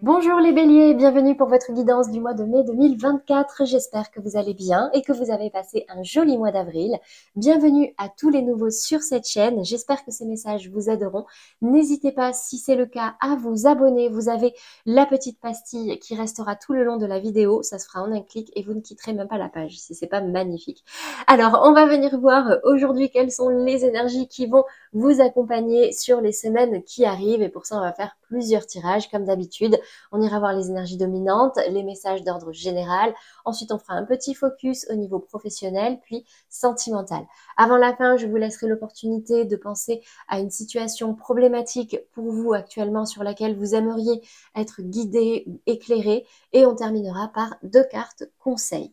Bonjour les béliers, bienvenue pour votre guidance du mois de mai 2024. J'espère que vous allez bien et que vous avez passé un joli mois d'avril. Bienvenue à tous les nouveaux sur cette chaîne. J'espère que ces messages vous aideront. N'hésitez pas, si c'est le cas, à vous abonner. Vous avez la petite pastille qui restera tout le long de la vidéo. Ça se fera en un clic et vous ne quitterez même pas la page si c'est pas magnifique. Alors, on va venir voir aujourd'hui quelles sont les énergies qui vont vous accompagner sur les semaines qui arrivent. Et pour ça, on va faire plusieurs tirages comme d'habitude. On ira voir les énergies dominantes, les messages d'ordre général. Ensuite, on fera un petit focus au niveau professionnel, puis sentimental. Avant la fin, je vous laisserai l'opportunité de penser à une situation problématique pour vous actuellement sur laquelle vous aimeriez être guidé ou éclairé. Et on terminera par 2 cartes conseils.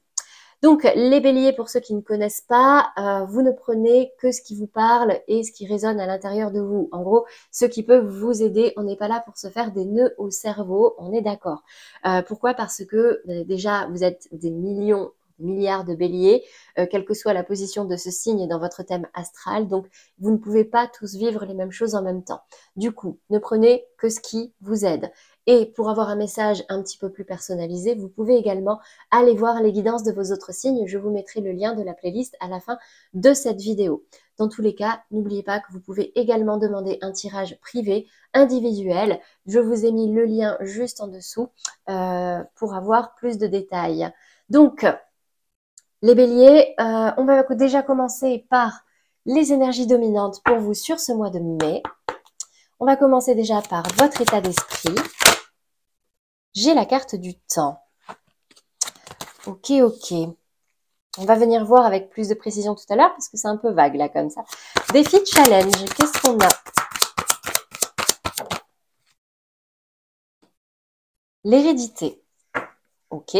Donc, les béliers, pour ceux qui ne connaissent pas, vous ne prenez que ce qui vous parle et ce qui résonne à l'intérieur de vous. En gros, ce qui peut vous aider. On n'est pas là pour se faire des nœuds au cerveau, on est d'accord. Pourquoi? Parce que déjà, vous êtes des millions, milliards de béliers, quelle que soit la position de ce signe dans votre thème astral. Donc, vous ne pouvez pas tous vivre les mêmes choses en même temps. Du coup, ne prenez que ce qui vous aide. Et pour avoir un message un petit peu plus personnalisé, vous pouvez également aller voir les guidances de vos autres signes. Je vous mettrai le lien de la playlist à la fin de cette vidéo. Dans tous les cas, n'oubliez pas que vous pouvez également demander un tirage privé, individuel. Je vous ai mis le lien juste en dessous pour avoir plus de détails. Donc, les béliers, on va déjà commencer par les énergies dominantes pour vous sur ce mois de mai. On va commencer déjà par votre état d'esprit. J'ai la carte du temps. Ok. On va venir voir avec plus de précision tout à l'heure parce que c'est un peu vague là comme ça. Défi challenge, qu'est-ce qu'on a? L'hérédité. Ok.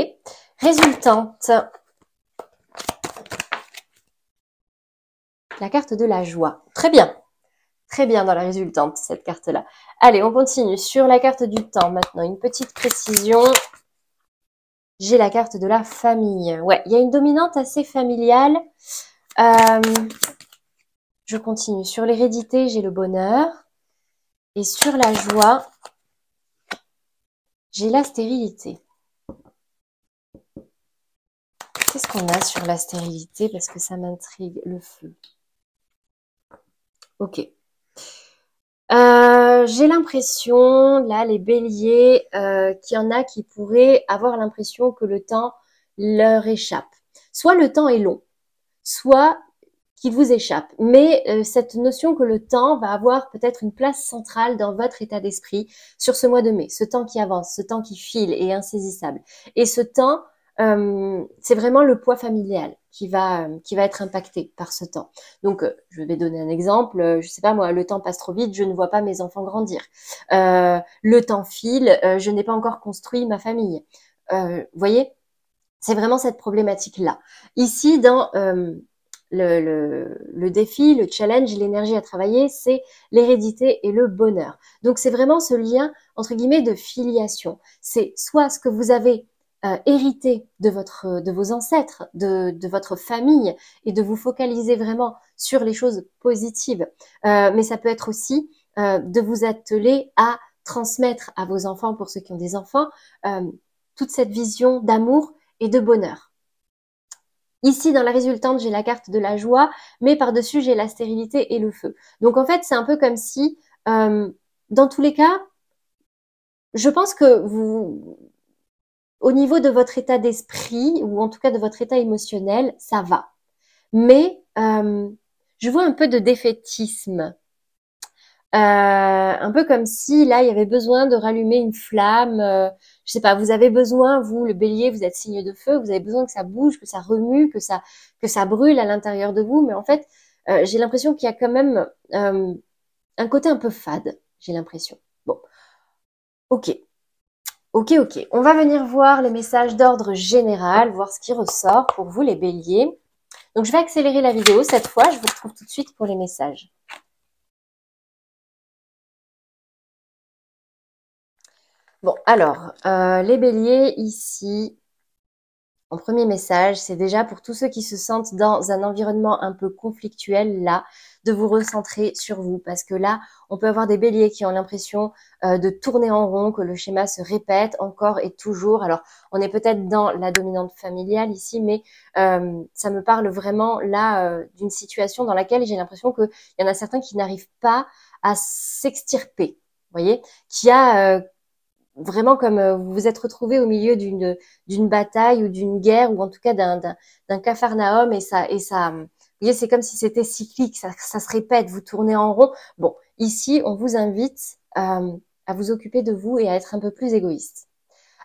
Résultante. La carte de la joie. Très bien. Très bien dans la résultante, cette carte-là. Allez, on continue. Sur la carte du temps, maintenant, une petite précision. J'ai la carte de la famille. Ouais, il y a une dominante assez familiale. Je continue. Sur l'hérédité, j'ai le bonheur. Et sur la joie, j'ai la stérilité. Qu'est-ce qu'on a sur la stérilité? Parce que ça m'intrigue. Le feu. Ok. J'ai l'impression, là, les béliers, qu'il y en a qui pourraient avoir l'impression que le temps leur échappe. Soit le temps est long, soit qu'il vous échappe. Mais cette notion que le temps va avoir peut-être une place centrale dans votre état d'esprit sur ce mois de mai, ce temps qui avance, ce temps qui file et insaisissable. Et ce temps, c'est vraiment le poids familial qui va être impacté par ce temps. Donc, je vais donner un exemple. Je sais pas moi, le temps passe trop vite, je ne vois pas mes enfants grandir. Le temps file, je n'ai pas encore construit ma famille. Voyez, c'est vraiment cette problématique-là. Ici, dans le défi, le challenge, l'énergie à travailler, c'est l'hérédité et le bonheur. Donc, c'est vraiment ce lien, entre guillemets, de filiation. C'est soit ce que vous avez hérité de vos ancêtres, de votre famille, et de vous focaliser vraiment sur les choses positives. Mais ça peut être aussi de vous atteler à transmettre à vos enfants, pour ceux qui ont des enfants, toute cette vision d'amour et de bonheur. Ici, dans la résultante, j'ai la carte de la joie, mais par-dessus, j'ai la stérilité et le feu. Donc, en fait, c'est un peu comme si, dans tous les cas, je pense que vous, au niveau de votre état d'esprit, ou en tout cas de votre état émotionnel, ça va. Mais je vois un peu de défaitisme. Un peu comme si là il y avait besoin de rallumer une flamme. Je sais pas, vous avez besoin, vous le bélier, vous êtes signe de feu, vous avez besoin que ça bouge, que ça remue, que ça brûle à l'intérieur de vous. Mais en fait, j'ai l'impression qu'il y a quand même un côté un peu fade. J'ai l'impression. Bon, ok. On va venir voir les messages d'ordre général, voir ce qui ressort pour vous les béliers. Donc je vais accélérer la vidéo cette fois. Je vous retrouve tout de suite pour les messages. Bon, alors, les béliers, ici, en premier message, c'est déjà pour tous ceux qui se sentent dans un environnement un peu conflictuel, là, de vous recentrer sur vous. Parce que là, on peut avoir des béliers qui ont l'impression de tourner en rond, que le schéma se répète encore et toujours. Alors, on est peut-être dans la dominante familiale ici, mais ça me parle vraiment là d'une situation dans laquelle j'ai l'impression qu'il y en a certains qui n'arrivent pas à s'extirper, vous voyez, qui a vraiment comme vous vous êtes retrouvé au milieu d'une bataille ou d'une guerre ou en tout cas d'un capharnaüm et ça vous voyez c'est comme si c'était cyclique, ça se répète, vous tournez en rond. Bon, ici on vous invite à vous occuper de vous et à être un peu plus égoïste,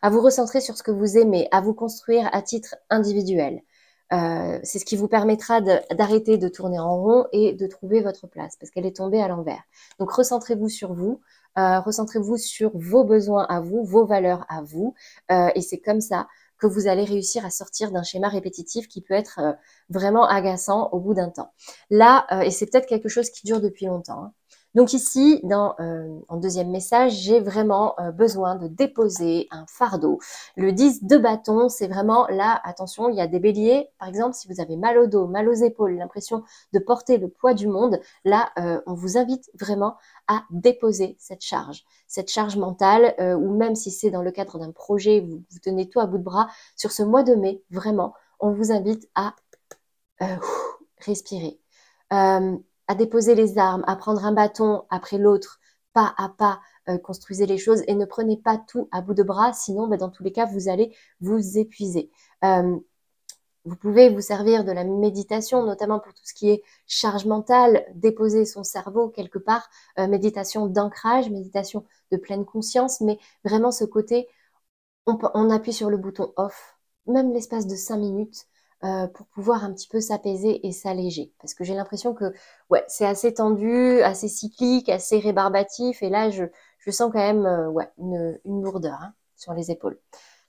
à vous recentrer sur ce que vous aimez, à vous construire à titre individuel. C'est ce qui vous permettra d'arrêter de tourner en rond et de trouver votre place parce qu'elle est tombée à l'envers. Donc recentrez-vous sur vous, recentrez-vous sur vos besoins à vous, vos valeurs à vous, et c'est comme ça que vous allez réussir à sortir d'un schéma répétitif qui peut être vraiment agaçant au bout d'un temps. Là, et c'est peut-être quelque chose qui dure depuis longtemps, hein. Donc ici, en deuxième message, j'ai vraiment besoin de déposer un fardeau. Le 10 de bâton, c'est vraiment là, attention, il y a des béliers, par exemple, si vous avez mal au dos, mal aux épaules, l'impression de porter le poids du monde, là, on vous invite vraiment à déposer cette charge mentale, ou même si c'est dans le cadre d'un projet, vous tenez tout à bout de bras, sur ce mois de mai, vraiment, on vous invite à respirer. À déposer les armes, à prendre un bâton après l'autre, pas à pas, construisez les choses et ne prenez pas tout à bout de bras, sinon dans tous les cas, vous allez vous épuiser. Vous pouvez vous servir de la méditation, notamment pour tout ce qui est charge mentale, déposer son cerveau quelque part, méditation d'ancrage, méditation de pleine conscience, mais vraiment ce côté, on appuie sur le bouton off, même l'espace de 5 minutes, pour pouvoir un petit peu s'apaiser et s'alléger. Parce que j'ai l'impression que ouais, c'est assez tendu, assez cyclique, assez rébarbatif, et là, je sens quand même ouais, une lourdeur hein, sur les épaules.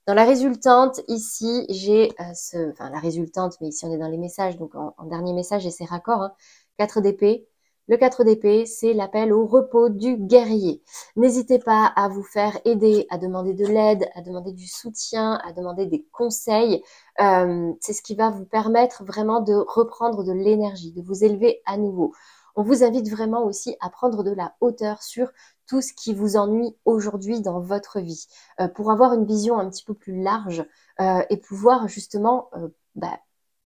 Dans la résultante, ici, j'ai enfin la résultante, mais ici on est dans les messages, donc en dernier message, et c'est raccord, hein, 4 d'épée. Le 4 d'épée, c'est l'appel au repos du guerrier. N'hésitez pas à vous faire aider, à demander de l'aide, à demander du soutien, à demander des conseils. C'est ce qui va vous permettre vraiment de reprendre de l'énergie, de vous élever à nouveau. On vous invite vraiment aussi à prendre de la hauteur sur tout ce qui vous ennuie aujourd'hui dans votre vie, pour avoir une vision un petit peu plus large et pouvoir justement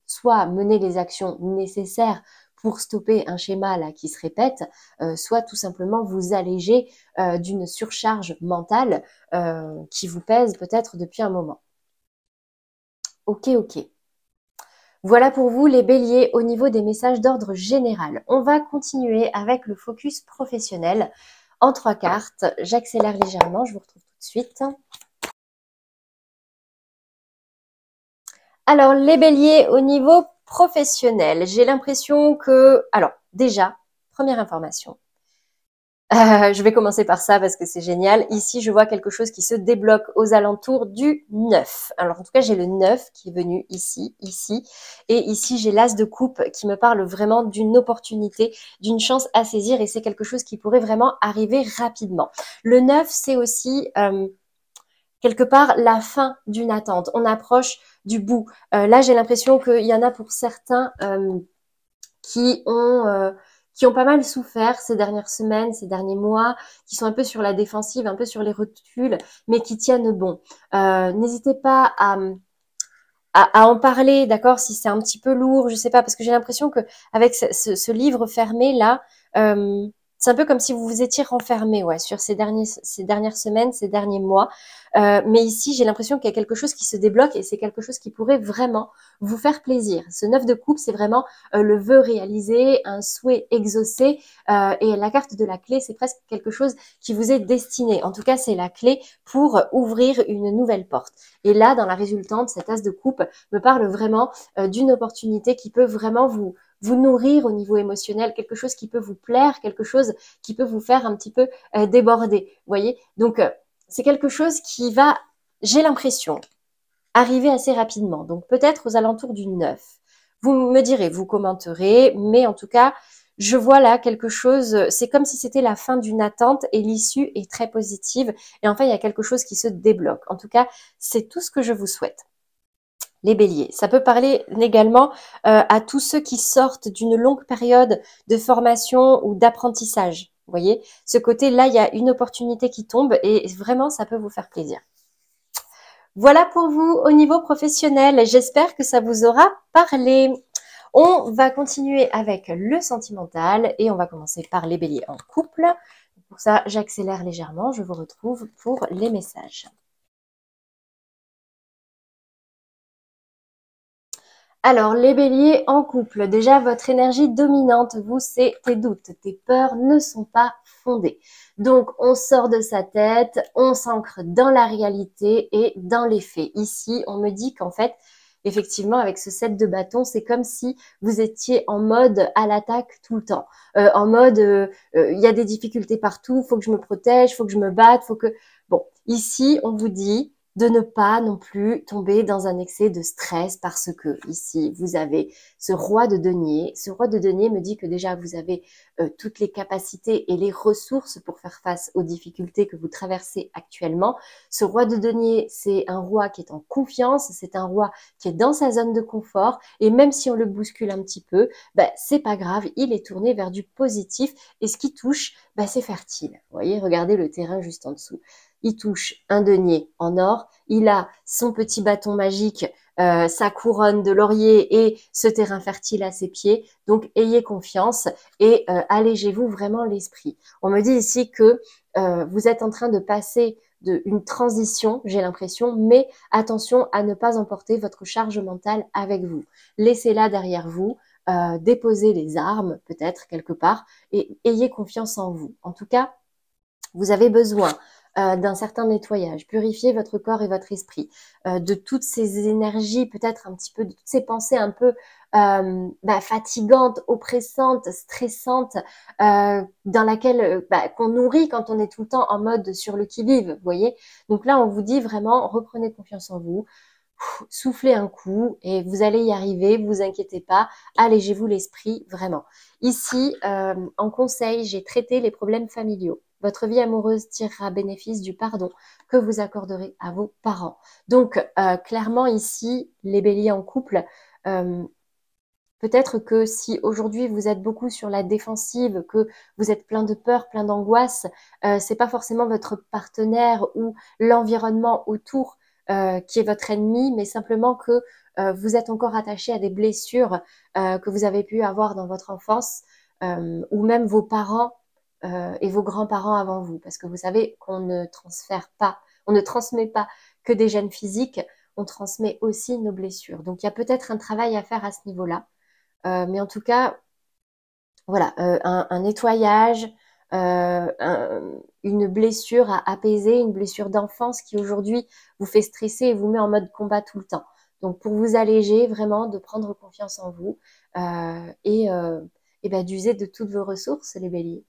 soit mener les actions nécessaires pour stopper un schéma là qui se répète, soit tout simplement vous alléger d'une surcharge mentale qui vous pèse peut-être depuis un moment. Ok. Voilà pour vous les béliers au niveau des messages d'ordre général. On va continuer avec le focus professionnel en 3 cartes. J'accélère légèrement, je vous retrouve tout de suite. Alors, les béliers au niveau professionnel, j'ai l'impression que... Alors, déjà, première information. Je vais commencer par ça parce que c'est génial. Ici, je vois quelque chose qui se débloque aux alentours du 9. Alors, en tout cas, j'ai le 9 qui est venu ici. Et ici, j'ai l'as de coupe qui me parle vraiment d'une opportunité, d'une chance à saisir. Et c'est quelque chose qui pourrait vraiment arriver rapidement. Le 9, c'est aussi... quelque part la fin d'une attente. On approche du bout. Là, j'ai l'impression qu'il y en a pour certains qui ont pas mal souffert ces dernières semaines, ces derniers mois, qui sont un peu sur la défensive, un peu sur les retules, mais qui tiennent bon. N'hésitez pas à en parler, d'accord, si c'est un petit peu lourd, je sais pas, parce que j'ai l'impression que avec ce livre fermé là, c'est un peu comme si vous vous étiez renfermé, ouais, sur ces dernières semaines, ces derniers mois. Mais ici, j'ai l'impression qu'il y a quelque chose qui se débloque et c'est quelque chose qui pourrait vraiment vous faire plaisir. Ce 9 de coupe, c'est vraiment le vœu réalisé, un souhait exaucé. Et la carte de la clé, c'est presque quelque chose qui vous est destiné. En tout cas, c'est la clé pour ouvrir une nouvelle porte. Et là, dans la résultante, cet as de coupe me parle vraiment d'une opportunité qui peut vraiment vous nourrir au niveau émotionnel, quelque chose qui peut vous plaire, quelque chose qui peut vous faire un petit peu déborder. Vous voyez? Donc, c'est quelque chose qui va, j'ai l'impression, arriver assez rapidement. Donc, peut-être aux alentours du 9. Vous me direz, vous commenterez, mais en tout cas, je vois là quelque chose, c'est comme si c'était la fin d'une attente et l'issue est très positive. Et enfin, il y a quelque chose qui se débloque. En tout cas, c'est tout ce que je vous souhaite. les béliers. Ça peut parler également à tous ceux qui sortent d'une longue période de formation ou d'apprentissage. Vous voyez, ce côté-là, il y a une opportunité qui tombe et vraiment, ça peut vous faire plaisir. Voilà pour vous au niveau professionnel. J'espère que ça vous aura parlé. On va continuer avec le sentimental et on va commencer par les béliers en couple. Pour ça, j'accélère légèrement. Je vous retrouve pour les messages. Alors, les béliers en couple, déjà votre énergie dominante, vous, c'est tes doutes, tes peurs ne sont pas fondées. Donc, on sort de sa tête, on s'ancre dans la réalité et dans les faits. Ici, on me dit qu'en fait, effectivement, avec ce set de bâtons, c'est comme si vous étiez en mode à l'attaque tout le temps. En mode, il y a des difficultés partout, faut que je me protège, faut que je me batte, faut que... Bon, ici, on vous dit de ne pas non plus tomber dans un excès de stress parce que ici, vous avez ce roi de denier. Ce roi de denier me dit que déjà, vous avez toutes les capacités et les ressources pour faire face aux difficultés que vous traversez actuellement. Ce roi de denier, c'est un roi qui est en confiance, c'est un roi qui est dans sa zone de confort et même si on le bouscule un petit peu, c'est pas grave, il est tourné vers du positif et ce qui touche, c'est fertile. Vous voyez, regardez le terrain juste en dessous. Il touche un denier en or, il a son petit bâton magique, sa couronne de laurier et ce terrain fertile à ses pieds. Donc, ayez confiance et allégez-vous vraiment l'esprit. On me dit ici que vous êtes en train de passer une transition, j'ai l'impression, mais attention à ne pas emporter votre charge mentale avec vous. Laissez-la derrière vous, déposez les armes peut-être quelque part et ayez confiance en vous. En tout cas, vous avez besoin d'un certain nettoyage, purifier votre corps et votre esprit, de toutes ces énergies, peut-être un petit peu, de toutes ces pensées un peu fatigantes, oppressantes, stressantes, dans laquelle qu'on nourrit quand on est tout le temps en mode sur le qui-vive, vous voyez. Donc là, on vous dit vraiment, reprenez confiance en vous, soufflez un coup et vous allez y arriver, vous inquiétez pas, allégez-vous l'esprit, vraiment. Ici, en conseil, j'ai traité les problèmes familiaux. Votre vie amoureuse tirera bénéfice du pardon que vous accorderez à vos parents. Donc, clairement ici, les béliers en couple, peut-être que si aujourd'hui vous êtes beaucoup sur la défensive, que vous êtes plein de peur, plein d'angoisse, c'est pas forcément votre partenaire ou l'environnement autour qui est votre ennemi, mais simplement que vous êtes encore attaché à des blessures que vous avez pu avoir dans votre enfance ou même vos parents et vos grands-parents avant vous. Parce que vous savez qu'on ne transfère pas, on ne transmet pas que des gènes physiques, on transmet aussi nos blessures. Donc il y a peut-être un travail à faire à ce niveau-là. Mais en tout cas, voilà, un nettoyage, une blessure à apaiser, une blessure d'enfance qui aujourd'hui vous fait stresser et vous met en mode combat tout le temps. Donc pour vous alléger, vraiment de prendre confiance en vous et d'user de toutes vos ressources, les béliers.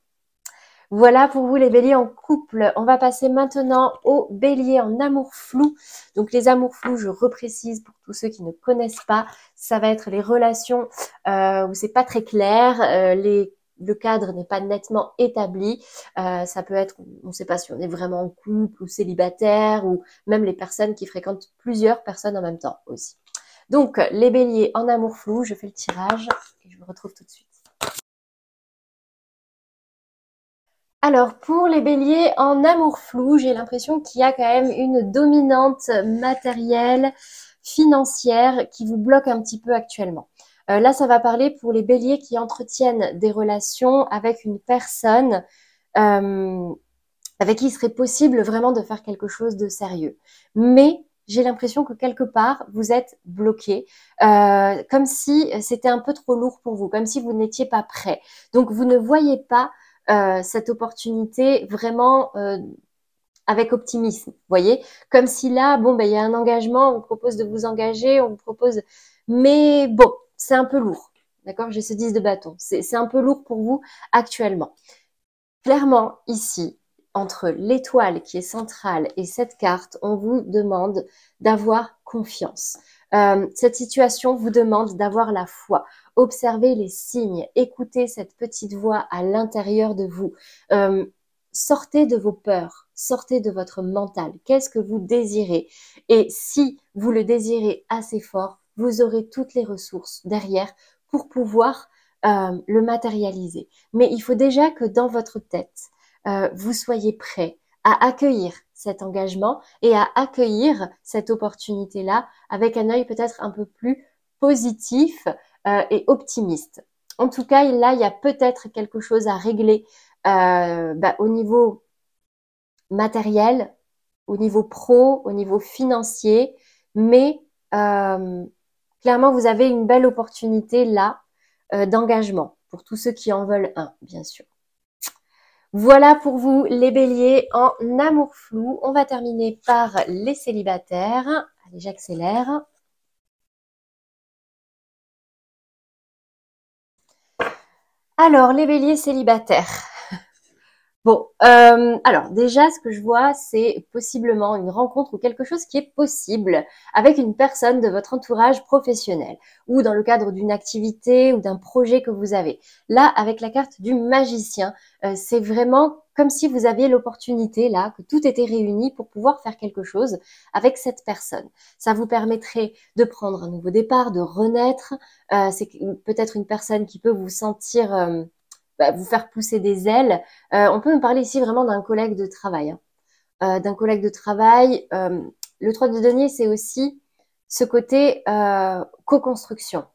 Voilà pour vous les béliers en couple. On va passer maintenant aux béliers en amour flou. Donc les amours flous, je reprécise pour tous ceux qui ne connaissent pas, ça va être les relations où c'est pas très clair, le cadre n'est pas nettement établi. Ça peut être, on ne sait pas si on est vraiment en couple ou célibataire ou même les personnes qui fréquentent plusieurs personnes en même temps aussi. Donc les béliers en amour flou, je fais le tirage et je vous retrouve tout de suite. Alors, pour les béliers en amour flou, j'ai l'impression qu'il y a quand même une dominante matérielle, financière qui vous bloque un petit peu actuellement. Là, ça va parler pour les béliers qui entretiennent des relations avec une personne avec qui il serait possible vraiment de faire quelque chose de sérieux. Mais j'ai l'impression que quelque part, vous êtes bloqué, comme si c'était un peu trop lourd pour vous, comme si vous n'étiez pas prêt. Donc, vous ne voyez pas cette opportunité vraiment avec optimisme, vous voyez, comme si là, bon, il y a un engagement, on vous propose de vous engager, on vous propose, mais bon, c'est un peu lourd, d'accord, j'ai ce 10 de bâton, c'est un peu lourd pour vous actuellement. Clairement, ici, entre l'étoile qui est centrale et cette carte, on vous demande d'avoir confiance. Cette situation vous demande d'avoir la foi. Observez les signes, écoutez cette petite voix à l'intérieur de vous. sortez de vos peurs, sortez de votre mental. Qu'est-ce que vous désirez? Et si vous le désirez assez fort, vous aurez toutes les ressources derrière pour pouvoir le matérialiser. Mais il faut déjà que dans votre tête, vous soyez prêt à accueillir cet engagement et à accueillir cette opportunité-là avec un œil peut-être un peu plus positif et optimiste. En tout cas, là, il y a peut-être quelque chose à régler au niveau matériel, au niveau pro, au niveau financier, mais clairement, vous avez une belle opportunité là d'engagement pour tous ceux qui en veulent un, bien sûr. Voilà pour vous les béliers en amour flou. On va terminer par les célibataires. Allez, j'accélère. Alors, les béliers célibataires. Bon, alors déjà, ce que je vois, c'est possiblement une rencontre ou quelque chose qui est possible avec une personne de votre entourage professionnel ou dans le cadre d'une activité ou d'un projet que vous avez. Là, avec la carte du magicien, c'est vraiment comme si vous aviez l'opportunité, là, que tout était réuni pour pouvoir faire quelque chose avec cette personne. Ça vous permettrait de prendre un nouveau départ, de renaître. C'est peut-être une personne qui peut vous sentir... vous faire pousser des ailes. On peut me parler ici vraiment d'un collègue de travail. D'un collègue de travail. Le 3 de denier, c'est aussi ce côté co-construction.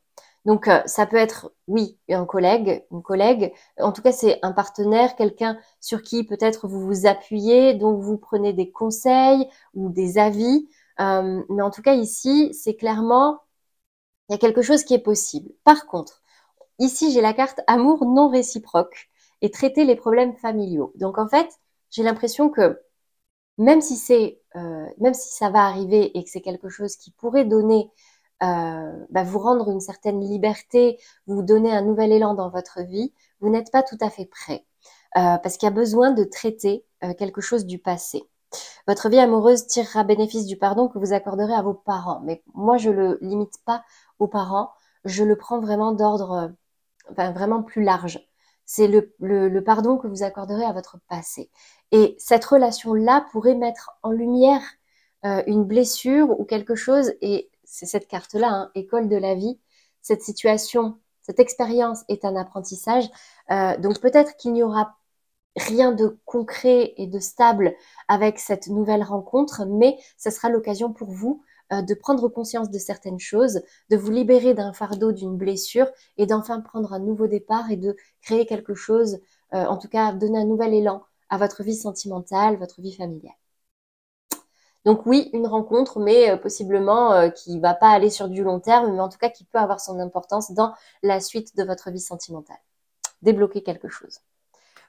Donc, ça peut être, oui, un collègue, une collègue. En tout cas, c'est un partenaire, quelqu'un sur qui peut-être vous vous appuyez, donc vous prenez des conseils ou des avis. Mais en tout cas, ici, c'est clairement, il y a quelque chose qui est possible. Par contre, ici, j'ai la carte amour non réciproque et traiter les problèmes familiaux. Donc, en fait, j'ai l'impression que même si ça va arriver et que c'est quelque chose qui pourrait donner, vous rendre une certaine liberté, vous donner un nouvel élan dans votre vie, vous n'êtes pas tout à fait prêt. Parce qu'il y a besoin de traiter quelque chose du passé. Votre vie amoureuse tirera bénéfice du pardon que vous accorderez à vos parents. Mais moi, je le limite pas aux parents. Je le prends vraiment d'ordre vraiment plus large. C'est le pardon que vous accorderez à votre passé. Et cette relation-là pourrait mettre en lumière une blessure ou quelque chose, et c'est cette carte-là, hein, école de la vie, cette situation, cette expérience est un apprentissage. Donc peut-être qu'il n'y aura rien de concret et de stable avec cette nouvelle rencontre, mais ce sera l'occasion pour vous de prendre conscience de certaines choses, de vous libérer d'un fardeau, d'une blessure et d'enfin prendre un nouveau départ et de créer quelque chose, en tout cas donner un nouvel élan à votre vie sentimentale, votre vie familiale. Donc oui, une rencontre, mais possiblement qui va pas aller sur du long terme, mais en tout cas qui peut avoir son importance dans la suite de votre vie sentimentale. Débloquer quelque chose.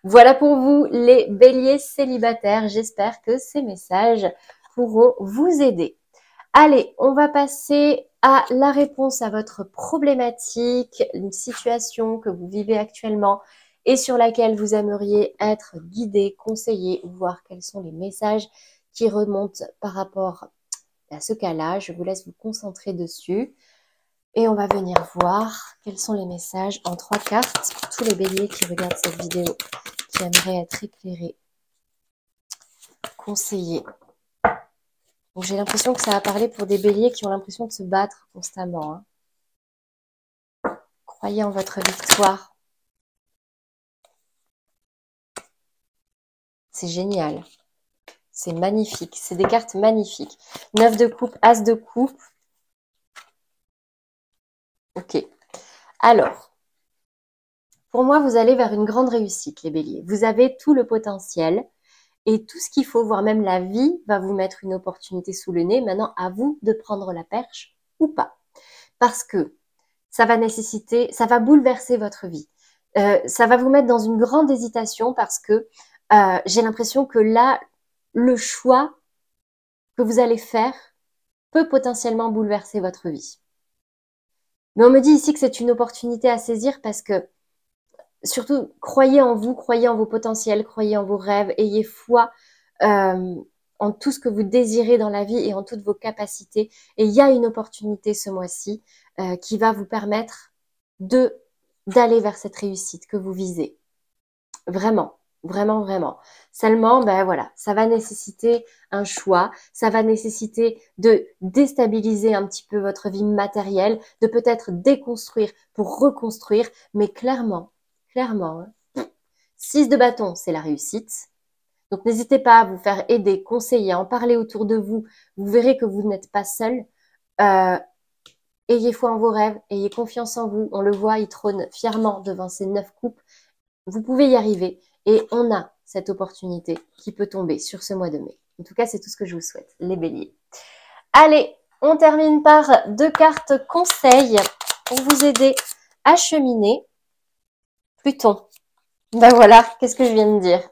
Voilà pour vous les béliers célibataires. J'espère que ces messages pourront vous aider. Allez, on va passer à la réponse à votre problématique, une situation que vous vivez actuellement et sur laquelle vous aimeriez être guidé, conseillé ou voir quels sont les messages qui remontent par rapport à ce cas-là. Je vous laisse vous concentrer dessus et on va venir voir quels sont les messages en 3 cartes pour tous les béliers qui regardent cette vidéo, qui aimeraient être éclairés, conseillés. Donc j'ai l'impression que ça va parler pour des béliers qui ont l'impression de se battre constamment. Hein. Croyez en votre victoire. C'est génial. C'est magnifique. C'est des cartes magnifiques. 9 de coupe, As de coupe. Ok. Alors, pour moi, vous allez vers une grande réussite, les béliers. Vous avez tout le potentiel. Et tout ce qu'il faut, voire même la vie, va vous mettre une opportunité sous le nez. Maintenant, à vous de prendre la perche ou pas. Parce que ça va bouleverser votre vie. Ça va vous mettre dans une grande hésitation parce que j'ai l'impression que là, le choix que vous allez faire peut potentiellement bouleverser votre vie. Mais on me dit ici que c'est une opportunité à saisir parce que surtout, croyez en vous, croyez en vos potentiels, croyez en vos rêves, ayez foi en tout ce que vous désirez dans la vie et en toutes vos capacités. Et il y a une opportunité ce mois-ci qui va vous permettre d'aller vers cette réussite que vous visez. Vraiment. Vraiment, vraiment. Seulement, ben voilà, ça va nécessiter un choix, ça va nécessiter de déstabiliser un petit peu votre vie matérielle, de peut-être déconstruire pour reconstruire, mais clairement, clairement, hein, 6 de bâton, c'est la réussite. Donc n'hésitez pas à vous faire aider, conseiller, à en parler autour de vous. Vous verrez que vous n'êtes pas seul. Euh, Ayez foi en vos rêves, ayez confiance en vous. On le voit, il trône fièrement devant ses 9 coupes. Vous pouvez y arriver et on a cette opportunité qui peut tomber sur ce mois de mai. En tout cas, c'est tout ce que je vous souhaite, les béliers. Allez, on termine par 2 cartes conseils pour vous aider à cheminer. Pluton. Ben voilà, qu'est-ce que je viens de dire?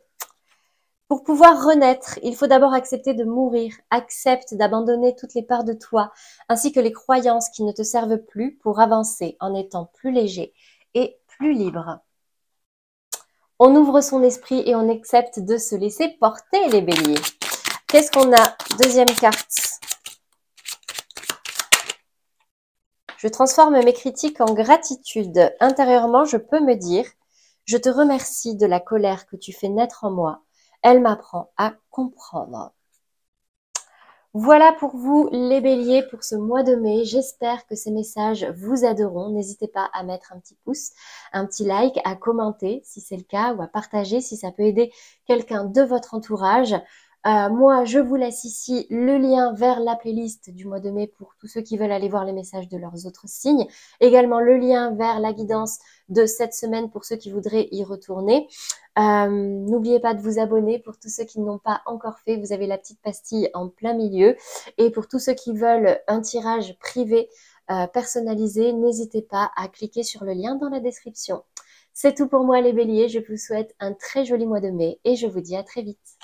Pour pouvoir renaître, il faut d'abord accepter de mourir. Accepte d'abandonner toutes les parts de toi, ainsi que les croyances qui ne te servent plus pour avancer en étant plus léger et plus libre. On ouvre son esprit et on accepte de se laisser porter, les béliers. Qu'est-ce qu'on a? Deuxième carte. Je transforme mes critiques en gratitude. Intérieurement, je peux me dire, je te remercie de la colère que tu fais naître en moi. Elle m'apprend à comprendre. Voilà pour vous les béliers pour ce mois de mai. J'espère que ces messages vous aideront. N'hésitez pas à mettre un petit pouce, un petit like, à commenter si c'est le cas ou à partager si ça peut aider quelqu'un de votre entourage. Moi, je vous laisse ici le lien vers la playlist du mois de mai pour tous ceux qui veulent aller voir les messages de leurs autres signes. Également le lien vers la guidance de cette semaine pour ceux qui voudraient y retourner. N'oubliez pas de vous abonner pour tous ceux qui n'ont pas encore fait. Vous avez la petite pastille en plein milieu. Et pour tous ceux qui veulent un tirage privé personnalisé, n'hésitez pas à cliquer sur le lien dans la description. C'est tout pour moi les béliers. Je vous souhaite un très joli mois de mai et je vous dis à très vite.